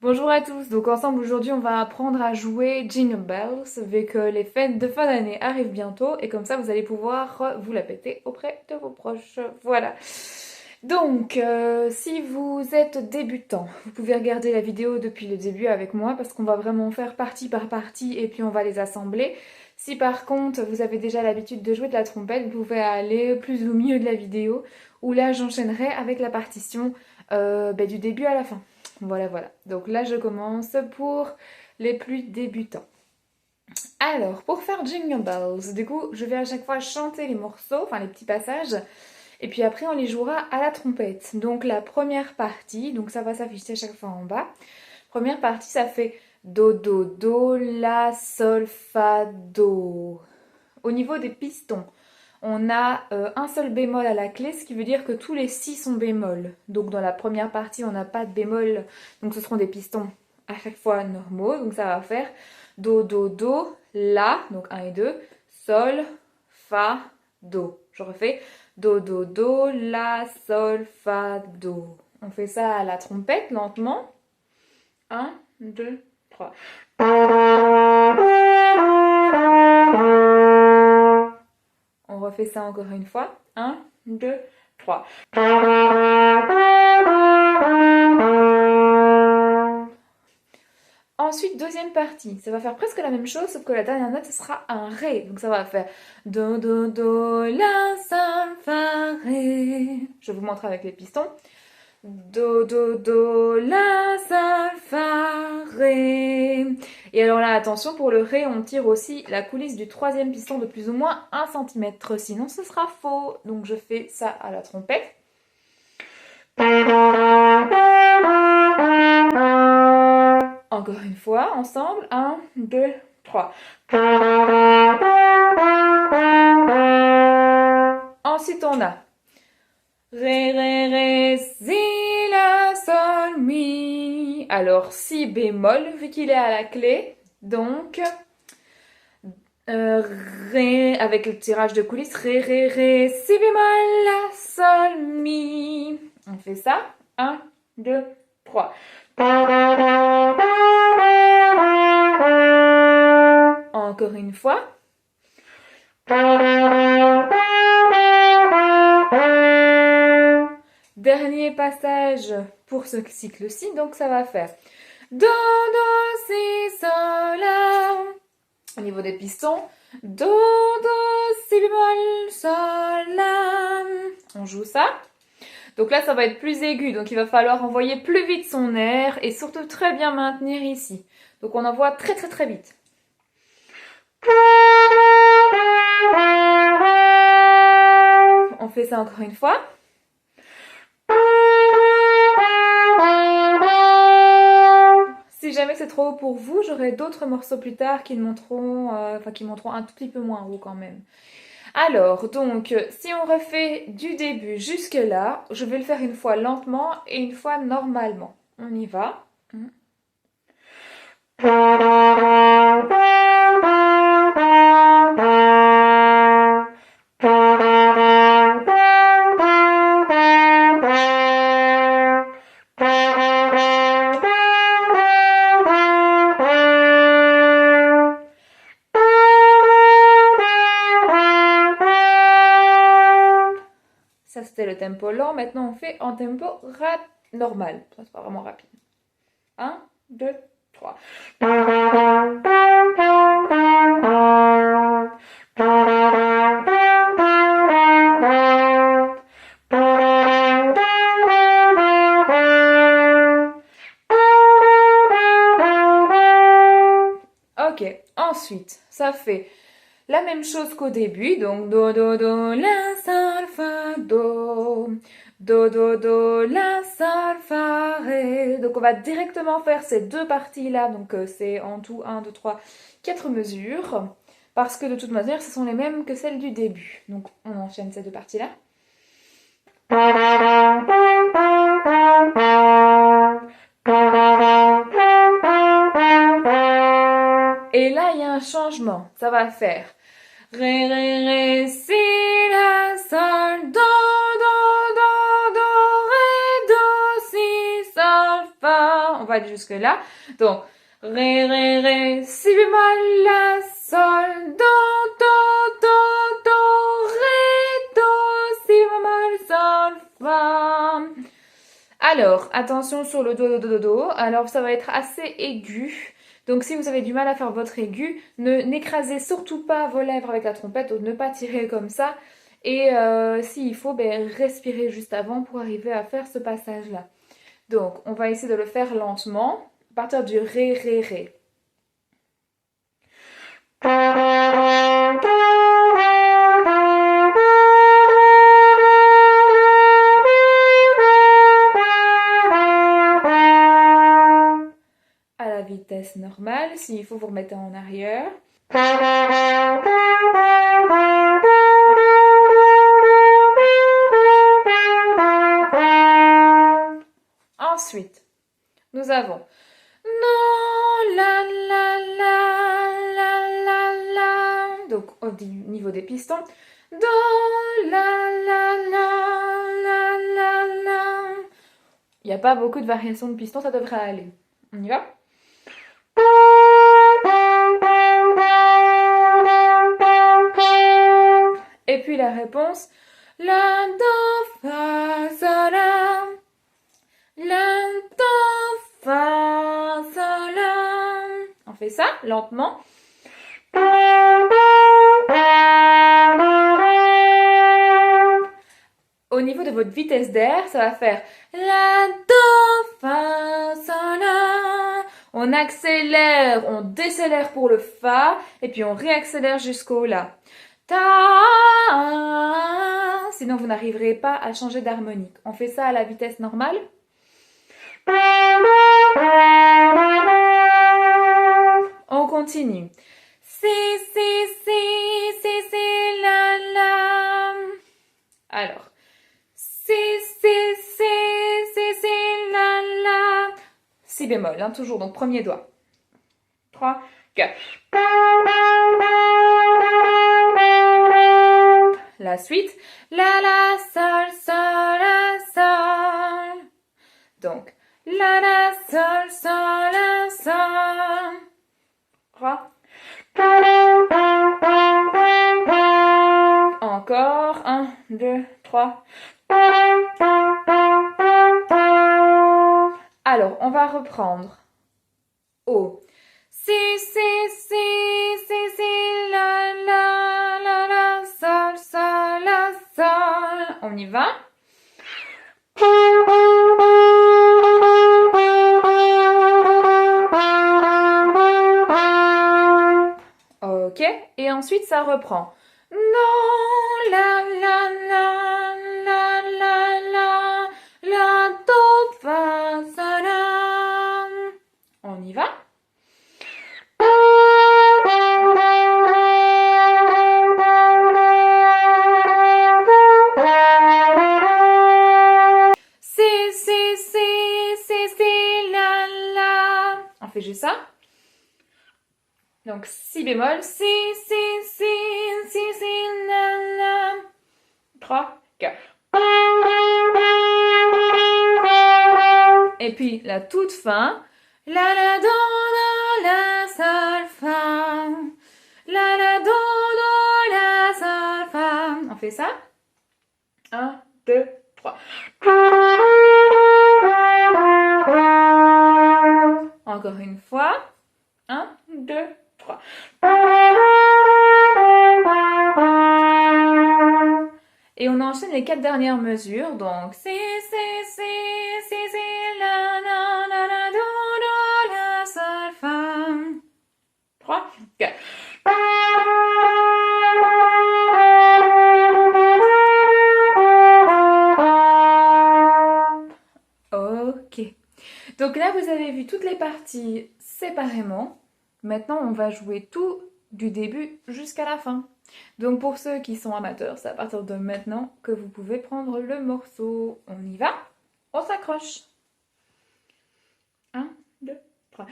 Bonjour à tous, donc ensemble aujourd'hui on va apprendre à jouer Jingle Bells vu que les fêtes de fin d'année arrivent bientôt et comme ça vous allez pouvoir vous la péter auprès de vos proches. Voilà. Donc si vous êtes débutant, vous pouvez regarder la vidéo depuis le début avec moi parce qu'on va vraiment faire partie par partie et puis on va les assembler. Si par contre vous avez déjà l'habitude de jouer de la trompette, vous pouvez aller plus au milieu de la vidéo où là j'enchaînerai avec la partition du début à la fin. Voilà, voilà. Donc là, je commence pour les plus débutants. Alors, pour faire Jingle Bells, du coup, je vais à chaque fois chanter les morceaux, enfin les petits passages, et puis après, on les jouera à la trompette. Donc la première partie, donc ça va s'afficher à chaque fois en bas. Première partie, ça fait Do, Do, Do, La, Sol, Fa, Do. Au niveau des pistons, on a un seul bémol à la clé, ce qui veut dire que tous les 6 sont bémol. Donc dans la première partie, on n'a pas de bémol, donc ce seront des pistons à chaque fois normaux. Donc ça va faire Do, Do, Do, La, donc 1 et 2, Sol, Fa, Do. Je refais Do, Do, Do, La, Sol, Fa, Do. On fait ça à la trompette lentement. 1, 2, 3. On refait ça encore une fois. 1, 2, 3. Ensuite, deuxième partie. Ça va faire presque la même chose, sauf que la dernière note, ce sera un Ré. Donc ça va faire Do, Do, Do, La, Sol, Fa, Ré. Je vous montre avec les pistons. Do, do, do, la, sol, fa, ré. Et alors là, attention, pour le ré, on tire aussi la coulisse du troisième piston de plus ou moins 1 cm. Sinon, ce sera faux. Donc, je fais ça à la trompette. Encore une fois, ensemble. 1, 2, 3. Ensuite, on a Ré, ré, ré, si, la, sol, mi. Alors, si bémol, vu qu'il est à la clé. Donc, ré, avec le tirage de coulisses. Ré, ré, ré, si bémol, la, sol, mi. On fait ça. 1, 2, 3. Encore une fois. Dernier passage pour ce cycle-ci, donc ça va faire Do, Do, Si, Sol, La. Au niveau des pistons, Do, Do, Si bémol, Sol, La. On joue ça. Donc là, ça va être plus aigu, donc il va falloir envoyer plus vite son air et surtout très bien maintenir ici. Donc on envoie très très très vite. On fait ça encore une fois. Si jamais c'est trop haut pour vous, j'aurai d'autres morceaux plus tard qui monteront, qui monteront un tout petit peu moins haut quand même. Alors, donc, si on refait du début jusque là, je vais le faire une fois lentement et une fois normalement. On y va. Ça, c'était le tempo lent. Maintenant, on fait en tempo normal. Ça, c'est pas vraiment rapide. 1, 2, 3. Ok, ensuite, ça fait la même chose qu'au début, donc Do, Do, Do, La, Sol, Fa, Do. Do, Do, Do, La, Sol, Fa, Ré. Donc on va directement faire ces deux parties-là, donc c'est en tout 1, 2, 3, 4 mesures, parce que de toute manière, ce sont les mêmes que celles du début. Donc on enchaîne ces deux parties-là. Et là, il y a un changement. Ça va faire Ré, ré, ré, si, la, sol, do, do, do, do, ré, do, si, sol, fa. On va va aller jusque là. Donc, ré, ré, ré, si bémol, la, sol, do, do, do, do, ré, do, si bémol, sol, fa. Alors, attention sur le do, do, do, do, do. Alors, ça va être assez aigu. Donc, si vous avez du mal à faire votre aigu, n'écrasez surtout pas vos lèvres avec la trompette, ou ne pas tirer comme ça. Et s'il faut, respirez juste avant pour arriver à faire ce passage-là. Donc, on va essayer de le faire lentement, à partir du ré, ré, ré. À la vitesse normale, s'il faut, vous remettez en arrière. Ensuite, nous avons non, la, la, la, la, la, la. Donc, au niveau des pistons. Do, la, la, la, la, la, la. Il n'y a pas beaucoup de variations de pistons, ça devrait aller. On y va? Et puis la réponse, la, do, fa, sol, la. La, do, fa, sol, la. On fait ça lentement. Au niveau de votre vitesse d'air, ça va faire la, do, fa, sol, la. On accélère, on décélère pour le fa, et puis on réaccélère jusqu'au la. Ta, sinon vous n'arriverez pas à changer d'harmonique. On fait ça à la vitesse normale. On continue. Si, la, la. Alors, si, la, la. Si bémol, hein, toujours, donc premier doigt. 3, 4. La suite, la, sol, la, sol. Donc, la, sol, la, sol. 3. Encore, 1, 2, 3. Alors, on va reprendre. Au. Si, la, sol, la, sol. On y va. Ok, et ensuite ça reprend. Non, la, do, fa, sol, la. On y va. La. On fait juste ça. Donc, si bémol, si, la, la. 3, 4. Et puis, la toute fin. La, do, la, sol, fa. La, do, la, sol, fa. On fait ça. 1, 2, 3. Encore une fois. 1, 2, 3. Et on enchaîne les 4 dernières mesures. Donc, si, la, do, la, sol, fa. 3, 4. Ok. Donc là, vous avez vu toutes les parties séparément. Maintenant, on va jouer tout du début jusqu'à la fin. Donc pour ceux qui sont amateurs, c'est à partir de maintenant que vous pouvez prendre le morceau. On y va, on s'accroche. 1, 2, 3.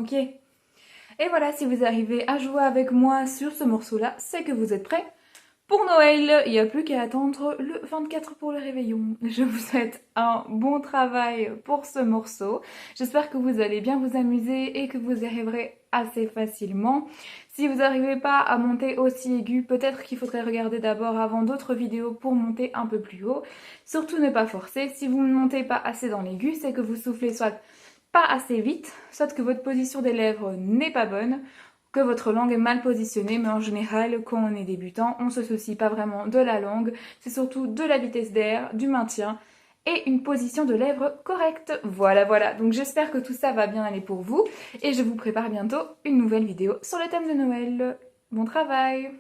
ok? Et voilà, si vous arrivez à jouer avec moi sur ce morceau-là, c'est que vous êtes prêts pour Noël. Il n'y a plus qu'à attendre le 24 pour le réveillon. Je vous souhaite un bon travail pour ce morceau. J'espère que vous allez bien vous amuser et que vous y arriverez assez facilement. Si vous n'arrivez pas à monter aussi aigu, peut-être qu'il faudrait regarder d'abord avant d'autres vidéos pour monter un peu plus haut. Surtout ne pas forcer. Si vous ne montez pas assez dans l'aigu, c'est que vous soufflez soit pas assez vite, soit que votre position des lèvres n'est pas bonne, que votre langue est mal positionnée, mais en général, quand on est débutant, on se soucie pas vraiment de la langue, c'est surtout de la vitesse d'air, du maintien et une position de lèvres correcte. Voilà, voilà. Donc j'espère que tout ça va bien aller pour vous et je vous prépare bientôt une nouvelle vidéo sur le thème de Noël. Bon travail!